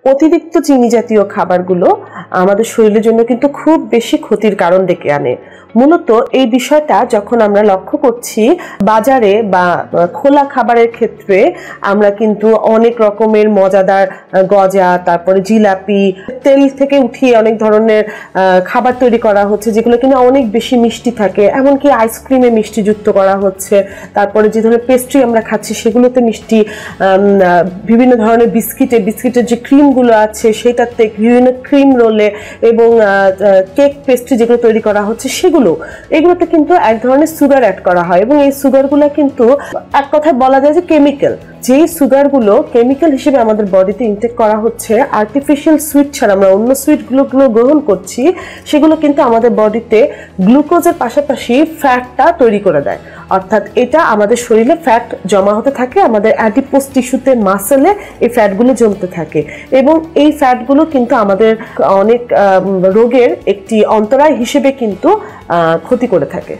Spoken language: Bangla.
অতিরিক্ত চিনি জাতীয় খাবারগুলো আমাদের শরীরের জন্য কিন্তু খুব বেশি ক্ষতির কারণ ডেকে আনে। মূলত এই বিষয়টা যখন আমরা লক্ষ্য করছি বাজারে বা খোলা খাবারের ক্ষেত্রে, আমরা কিন্তু অনেক রকমের মজাদার গজা, তারপরে জিলাপি, তেল থেকে উঠিয়ে অনেক ধরনের খাবার তৈরি করা হচ্ছে যেগুলো কিনা অনেক বেশি মিষ্টি থাকে, এমনকি আইসক্রিমে মিষ্টি যুক্ত করা হচ্ছে। তারপরে যে ধরনের পেস্ট্রি আমরা খাচ্ছি সেগুলোতে মিষ্টি, বিভিন্ন ধরনের বিস্কিটের যে ক্রিমগুলো আছে সেটাতে, বিভিন্ন ক্রিম রোলে এবং কেক পেস্ট্রি যেগুলো তৈরি করা হচ্ছে এগুলোতে কিন্তু এক ধরনের সুগার অ্যাড করা হয় এবং এই সুগারগুলো কিন্তু এক কথায় বলা যায় যে কেমিক্যাল। যেই সুগারগুলো কেমিক্যাল হিসেবে আমাদের বডিতে ইনটেক করা হচ্ছে, আর্টিফিশিয়াল সুইট ছাড়া আমরা অন্য সুইটগুলো গ্রহণ করছি, সেগুলো কিন্তু আমাদের বডিতে গ্লুকোজের পাশাপাশি ফ্যাটটা তৈরি করে দেয়। অর্থাৎ এটা আমাদের শরীরে ফ্যাট জমা হতে থাকে, আমাদের অ্যাডিপোজ টিস্যুতে, মাসেলে এই ফ্যাটগুলো জমতে থাকে এবং এই ফ্যাটগুলো কিন্তু আমাদের অনেক রোগের একটি অন্তরায় হিসেবে কিন্তু ক্ষতি করে থাকে।